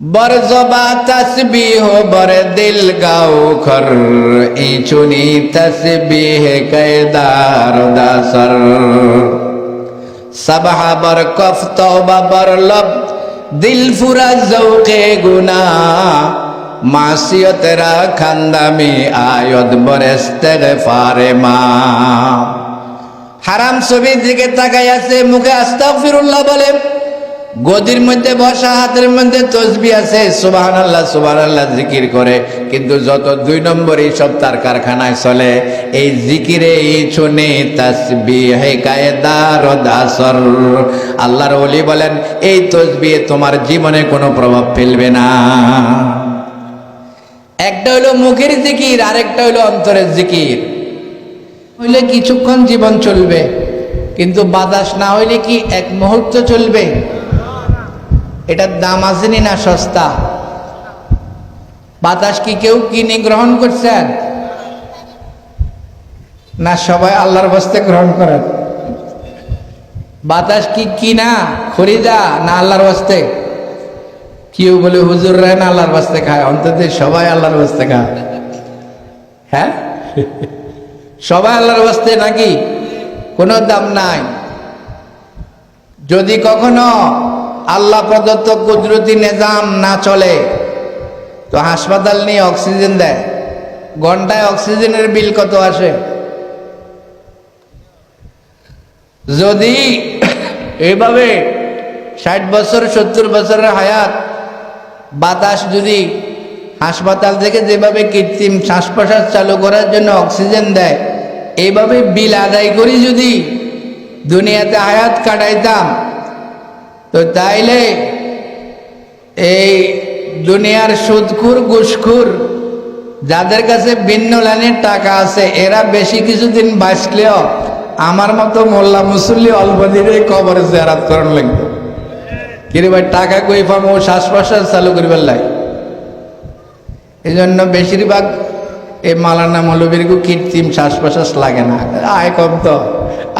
बर ज़बा तस्बीह बर दिल गाउखर ई चुनी तस्बीह कैदार दासर सबहा बर कफ तौबा बर लब दिल फुरा ज़ौक़े गुना मासियत रा खानदामी आयत बर इस्तिगफारे मा হারাম ছবির দিকে তাকাই আছে, মুখে আস্তাগফিরুল্লাহ বলে, গদির মধ্যে বসা, হাতের মধ্যে তসবিহ আছে, সুবহানাল্লাহ সুবহানাল্লাহ জিকির করে, কিন্তু যত 2 নম্বর এইসব তার কারখানায় চলে। এই জিকিরে এই শুনে তাসবিহে কায়দার দাসর। আল্লাহর ওলি বলেন এই তসবিহে তোমার জীবনে কোনো প্রভাব ফেলবে না। একটা হলো মুখের জিকির, আরেকটা হলো অন্তরের জিকির। হইলে কিছুক্ষণ জীবন চলবে, কিন্তু বাতাস না হইলে কি এক মুহূর্ত চলবে? এটার দাম আসেনি না সস্তা? বাতাস কি কেউ কিনে গ্রহণ করছেন না সবাই আল্লাহর বাস্তে গ্রহণ করেন? বাতাস কি কিনা খরিদা না আল্লাহর বাস্তে? কেউ বলে হুজুর রে না আল্লাহর বাস্তে খায়, অন্তত সবাই আল্লাহর বাস্তে খায়। হ্যাঁ, সবাই আল্লাহর বাস্তে নাকি? কোনো দাম নাই। যদি কখনো আল্লাহ প্রদত্ত কুদরতি নিজাম না চলে তো হাসপাতাল নিয়ে অক্সিজেন দেয়, ঘন্টায় অক্সিজেনের বিল কত আসে? যদি এইভাবে 60 বছর 70 বছরের হায়াত বাতাস যদি হাসপাতাল থেকে যেভাবে কৃত্রিম শ্বাস প্রশ্বাস চালু করার জন্য অক্সিজেন দেয়, এইভাবে বিল আদায় করি যদি দুনিয়াতে হায়াত কাটাইতাম, তো তাইলে এই দুনিয়ার সুদখুর ঘুষখুর যাদের কাছে ভিন্ন লাইনের টাকা আছে, এরা বেশি কিছুদিন বাঁচলেও আমার মতো মোল্লা মুসল্লি অল্প দিনে কবরে জিয়ারত করার লাগবে। কিরে ভাই, টাকা কই পাবো শ্বাস প্রশ্বাস চালু করিবার লাগে? এই জন্য বেশিরভাগ এই মালানা মৌলবীর কৃত্রিম শ্বাস প্রশ্বাস লাগে না, আয় কম তো।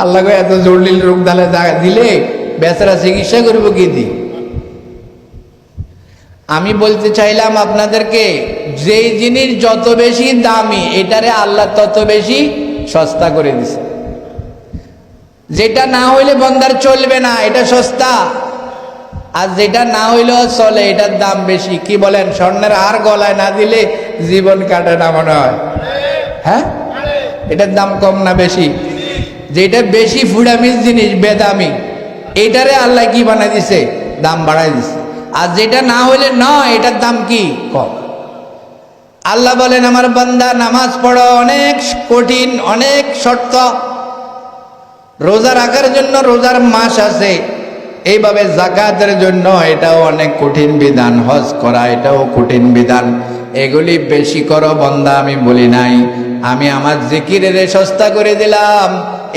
আল্লাহ এত জটিল রোগ দালে দিলে বেচারা চিকিৎসা করবো কি দি? আমি বলতে চাইলাম আপনাদেরকে, যেই জিনিস যত বেশি দামি এটারে আল্লাহ তত বেশি সস্তা করে দিছে। যেটা না হইলে বন্দার চলবে না এটা সস্তা, আর যেটা না হইলেও চলে এটার দাম বেশি। কি বলেন? স্বর্ণের হার গলায় না দিলে জীবন কাটে না মনে হয়? হ্যাঁ, এটার দাম কম না বেশি? যেটা বেশি ফুডামিজ জিনিস, বেদামি, এটারে আল্লাহ কি বানাই দিছে? দাম বাড়াই দিছে। আর যেটা না হইলে নয় এটার দাম কি? কম। আল্লাহ বলেন আমার বান্দা নামাজ পড়ো, অনেক কঠিন, অনেক শর্ত। রোজা রাখার জন্য রোজার মাস আছে, এইভাবে যাকাতের জন্য এটাও অনেক কঠিন বিধান, হজ করা এটাও কঠিন বিধান। এগুলি বেশি করো বান্দা, আমি বলি নাই। আমি আমার জিকিরের সস্তা করে দিলাম,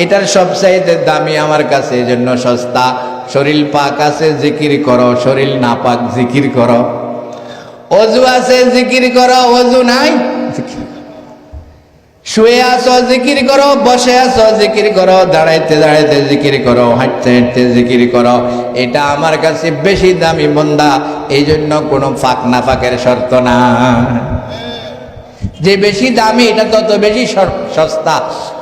এটার সবচাইতে দামি আমার কাছে, এই জন্য সস্তা। শরীর পাক আছে জিকির করো, শরীর না পাক জিকির করো। অজু আছে জিকির করো, অজু নাই শুয়ে আসো জিকির করো, বসে আসো জিকির করো, দাঁড়াইতে দাঁড়াইতে জিকির করো, হাঁটতে হাঁটতে জিকির করো। এটা আমার কাছে বেশি দামি বান্দা, এই জন্য কোনো ফাঁক না ফাঁকের শর্ত না। যে বেশি দামি এটা তত বেশি সস্তা।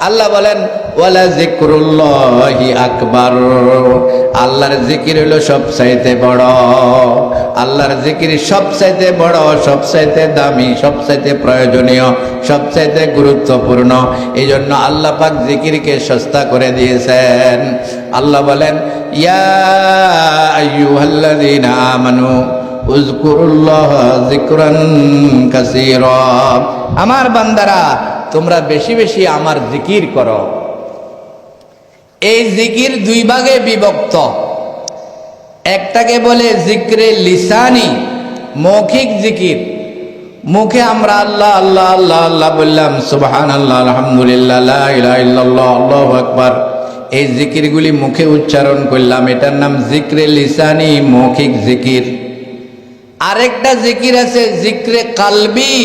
আল্লাহ বলেন ওয়ালা যিকরুল্লাহি আকবার, আল্লাহর জিকির হলো সবচাইতে বড়। আল্লাহর জিকির সবচাইতে বড়, সবচাইতে দামি, সবচাইতে প্রয়োজনীয়, সবচাইতে গুরুত্বপূর্ণ। এই জন্য আল্লাহ পাক জিকিরকে সস্তা করে দিয়েছেন। আল্লাহ বলেন ইয়া আইয়ুহাল্লাযীনা আমানু উযকুরুল্লাহ যিকরান কাসীরা, আমার বান্দারা তোমরা বেশি বেশি আমার জিকির করো। এই জিকির 2 ভাগে বিভক্ত। একটাকে বলে জিক্রে লিসানি, মৌখিক জিকির। মুখে আমরা আল্লাহ আল্লাহ আল্লাহ আল্লাহ বললাম, সুবহানাল্লাহ, আলহামদুলিল্লাহ, লা ইলাহা ইল্লাল্লাহ, আল্লাহু আকবার, এই জিকিরগুলি মুখে উচ্চারণ করলাম, এটার নাম জিক্রে লিসানি, মৌখিক জিকির। আরেকটা জিকির আছে জিক্রে কালবি,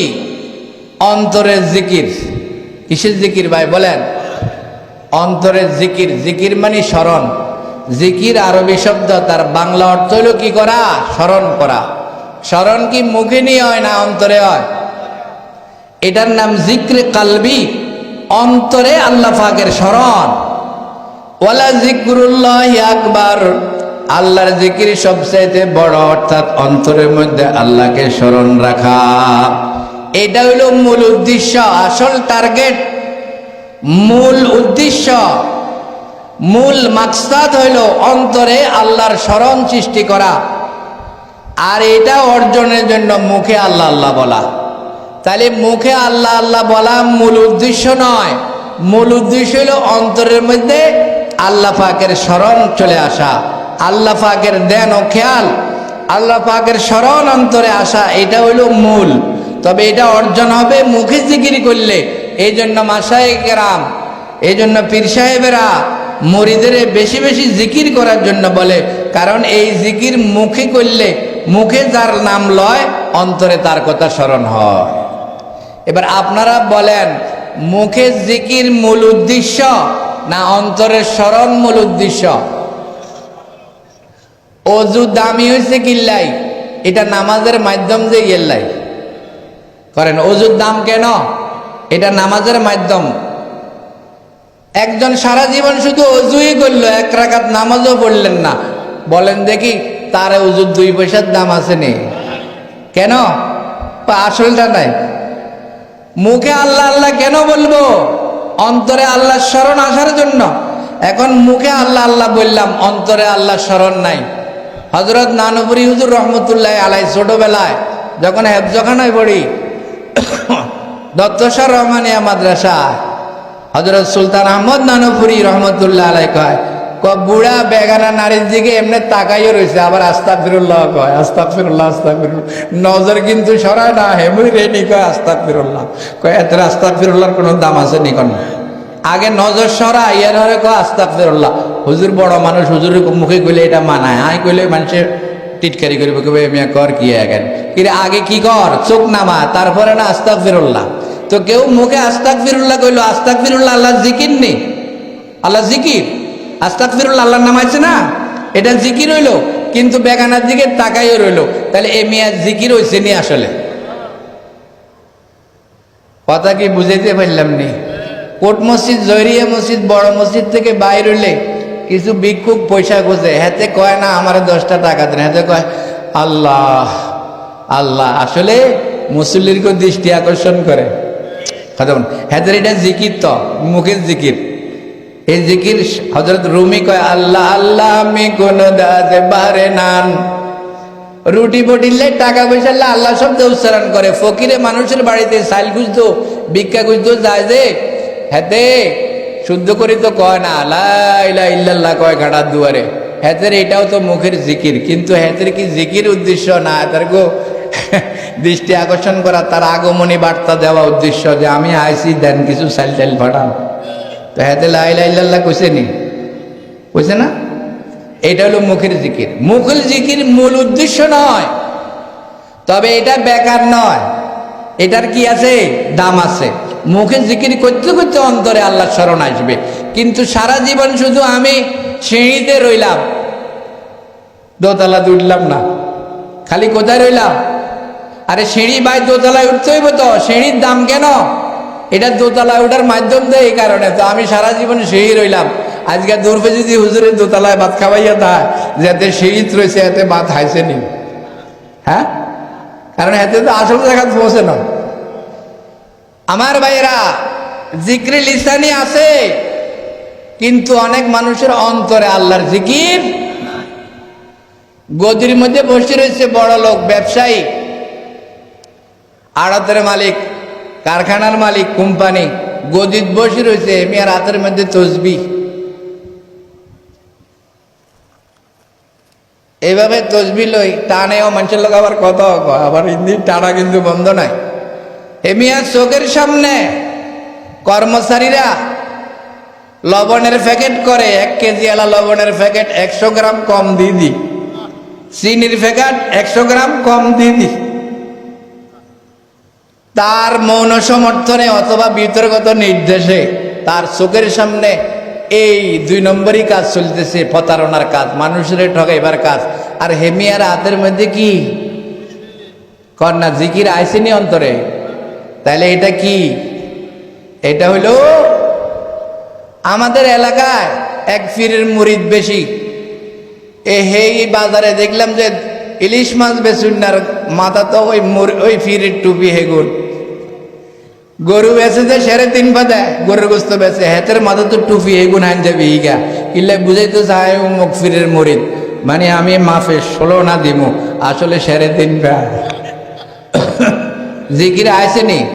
অন্তরের জিকির। কিসের জিকির ভাই বলেন? অন্তরের জিকির। জিকির মানে স্মরণ। জিকির আরবি শব্দ, তার বাংলা অর্থ হলো কি করা? স্মরণ করা। স্মরণ কি মুখে নিয়ে হয় না অন্তরে হয়? এটার নাম জিক্রে কালবি, অন্তরে আল্লাহ পাকের স্মরণ। ওয়ালা জিক্রুল্লাহি আকবার, আল্লাহর জিকির সবচেয়ে বড়, অর্থাৎ অন্তরের মধ্যে আল্লাহকে স্মরণ রাখা। এটা হইল মূল উদ্দেশ্য, আসল টার্গেট, মূল উদ্দেশ্য, মূল মাকসাদ হইল অন্তরে আল্লাহর স্মরণ সৃষ্টি করা। আর এটা অর্জনের জন্য মুখে আল্লাহ আল্লাহ বলা। তাহলে মুখে আল্লাহ আল্লাহ বলা মূল উদ্দেশ্য নয়, মূল উদ্দেশ্য হইল অন্তরের মধ্যে আল্লাহ পাকের স্মরণ চলে আসা, আল্লাহ পাকের ধ্যান ও খেয়াল, আল্লাহ পাকের স্মরণ অন্তরে আসা, এটা হইল মূল। তবে এটা অর্জন হবে মুখে জিকির করলে। এই জন্য মাশায়েখ কেরাম, এই জন্য পীর সাহেবেরা মুরিদের বেশি বেশি জিকির করার জন্য বলে, কারণ এই জিকির মুখে করলে, মুখে যার নাম লয় অন্তরে তার কথা স্মরণ হয়। এবার আপনারা বলেন, মুখে জিকির মূল উদ্দেশ্য না অন্তরের স্মরণ মূল উদ্দেশ্য? অজু দামি হয়েছে কিল্লাই, এটা নামাজের মাধ্যম যে ইয়েল্লাই করেন। অজুর দাম কেন? এটা নামাজের মাধ্যম। একজন সারা জীবন শুধু অজুই করলো, এক রাকাত নামাজও পড়লেন না, বলেন দেখি তার অজুর 2 পয়সার দাম আছে নি? কেন? আসলটা নাই। মুখে আল্লাহ আল্লাহ কেন বলবো? অন্তরে আল্লাহ স্মরণ আসার জন্য। এখন মুখে আল্লাহ আল্লাহ বললাম, অন্তরে আল্লাহ স্মরণ নাই। হযরত নানুপুরি হুজুর রহমতুল্লাহ আলাই ছোটবেলায় যখন হেফজখানায় পড়ি, দত্তসর রহমানিয়া মাদ্রাসা, হযরত সুলতান আহমদ নানুপুরি রহমতুল্লাহ আলাই কয়, বুড়া বেগানা নারীর দিকে এমনি তাকাইও রয়েছে, আবার আস্তাগফিরুল্লাহ কয়, আস্তাগফিরুল্লাহ আস্তাগফিরুল্লাহ, নজর কিন্তু সরায় না, হেমুই রেডি কয় আস্তাগফিরুল্লাহ, কয় এত আস্তাগফিরুল্লাহর কোনো দাম আছে নি? কোন আগে নজর সরা ইয়ার হরে কয় আস্তাগফিরুল্লাহ। হুজুর বড় মানুষ, হুজুরের মুখে কইলে এটা মানায়, আই কইলে মানুষের টিটকারি করবে, কবে মিয়া কর কি এখন কিরে, আগে কি কর, চোখ নামা, তারপরে না আস্তাগফিরুল্লাহ। তো কেউ মুখে আস্তাগফিরুল্লাহ কইলো, আস্তাগফিরুল্লাহ আল্লাহ জিকির নেই, আল্লাহ জিকির, আস্তাগফিরুল্লাহ আল্লাহর নাম আছে না, এটা জিকির হইলো, কিন্তু বেগানার দিকে তাকাইও রইলো। তাহলে এ মিয়া জিকির হইছে নি আসলে? কথা কি বুঝাইতে পারলাম নি? কোট মসজিদ, জহরিয়া মসজিদ, বড় মসজিদ থেকে বাইর হইলে কিছু ভিক্ষুক পয়সা খোঁজে, হেতে কয় না আমারে 10টা টাকা দেন, হেতে কয় আল্লাহ আল্লাহ। আসলে মুসল্লির কেউ দৃষ্টি আকর্ষণ করে, হেতের এটা জিকির, তো মুখের জিকির। এই জিকির হযরত রুমি কয় আল্লাহ আল্লাহ আমি কোন দাতে বারে নান, রুটি বটিলে টাকা পয়সা আল্লাহ শব্দ উচ্চারণ করে। ফকিরে মানুষের বাড়িতে চাইল খুঁজতো, ভিক্ষা খুঁজতো, যায় যে হেতে শুদ্ধ করি তো কয় না লা ইলাহা ইল্লাল্লাহ কয় ঘাটার দুয়ারে। হেতের এটাও তো মুখের জিকির, কিন্তু হেতের কি জিকির উদ্দেশ্য না, তার গো দৃষ্টি আকর্ষণ করা, তার আগমনী বার্তা দেওয়া উদ্দেশ্য, যে আমি আইসি, দেন কিছু চাইল টাইল পাঠান। তো হেতে লা ইলাহা ইল্লাল্লাহ কইছে নি? কইছে না? এটা হলো মুখের জিকির। মুখের জিকির মূল উদ্দেশ্য নয়, তবে এটা বেকার নয়, এটার কি আছে, দাম আছে। মুখে জিকির করতে করতে অন্তরে আল্লাহ স্মরণ আসবে। কিন্তু সারা জীবন শুধু আমি সিঁড়িতে রইলাম, দোতলা উঠলাম না, খালি কোথায় রইলাম? আরে সিঁড়ি ভাই দোতলায় উঠতে হইব তো, সিঁড়ির দাম কেন? এটা দোতলায় ওঠার মাধ্যম দেয়, এই কারণে। তো আমি সারা জীবন সিঁড়ি রইলাম, আজকে দূরপে যদি হুজুরের দোতলায় ভাত খাওয়াইয়া দেয়, যাতে সিঁড়িত রয়েছে এতে ভাত হাইছে নি, হ্যাঁ? কারণ এতে তো আসল জায়গা পৌঁছে না। আমার ভাইয়েরা, জিক্রে লিসানি আছে, কিন্তু অনেক মানুষের অন্তরে আল্লাহর জিকির। গদির মধ্যে বসে রয়েছে বড় লোক, ব্যবসায়ী, আড়তের মালিক, কারখানার মালিক, কোম্পানি, গদিত বসে রয়েছে, মিয়ার হাতের মধ্যে তসবিহ। এইভাবে তসবিহ লই টানেও মানুষের লোক, আবার কত আবার হিন্দি টানা কিন্তু বন্ধ নাই। মিয়ার চোখের সামনে কর্মচারীরা লবণের প্যাকেট করে, 1 কেজি আলা লবণের প্যাকেট 100 গ্রাম কম দিয়ে দি, চিনির প্যাকেট 100 গ্রাম কম দিয়ে দি। তার মৌন সমর্থনে অথবা বিতর্কত নির্দেশে তার চোখের সামনে এই 2 নম্বরই কাজ চলতেছে, প্রতারণার কাজ, মানুষের ঠকাইবার কাজ। আর হেমিয়ার হাতের মধ্যে কি কন্যা জিকির আইসিনি অন্তরে, তাহলে এটা কি? এটা হইল আমাদের এলাকায় এক পীরের মুরিদ বেশি। এই বাজারে দেখলাম যে ইলিশ মাছ বেচুনার মাথা তো ওই পীরের টুপি হেগুন। গরু বেচে যে 3.5 দেয়, গরুর গোস্ত বেচে, হেতের মাথা তো টুপি হেগুন আন যাবে ইগা ইলে বুঝাইতে চায় মুখ পীরের মুরিদ, মানে আমি মাফে 16 না দিমু, আসলে 3.5। জিকির আইসেনি।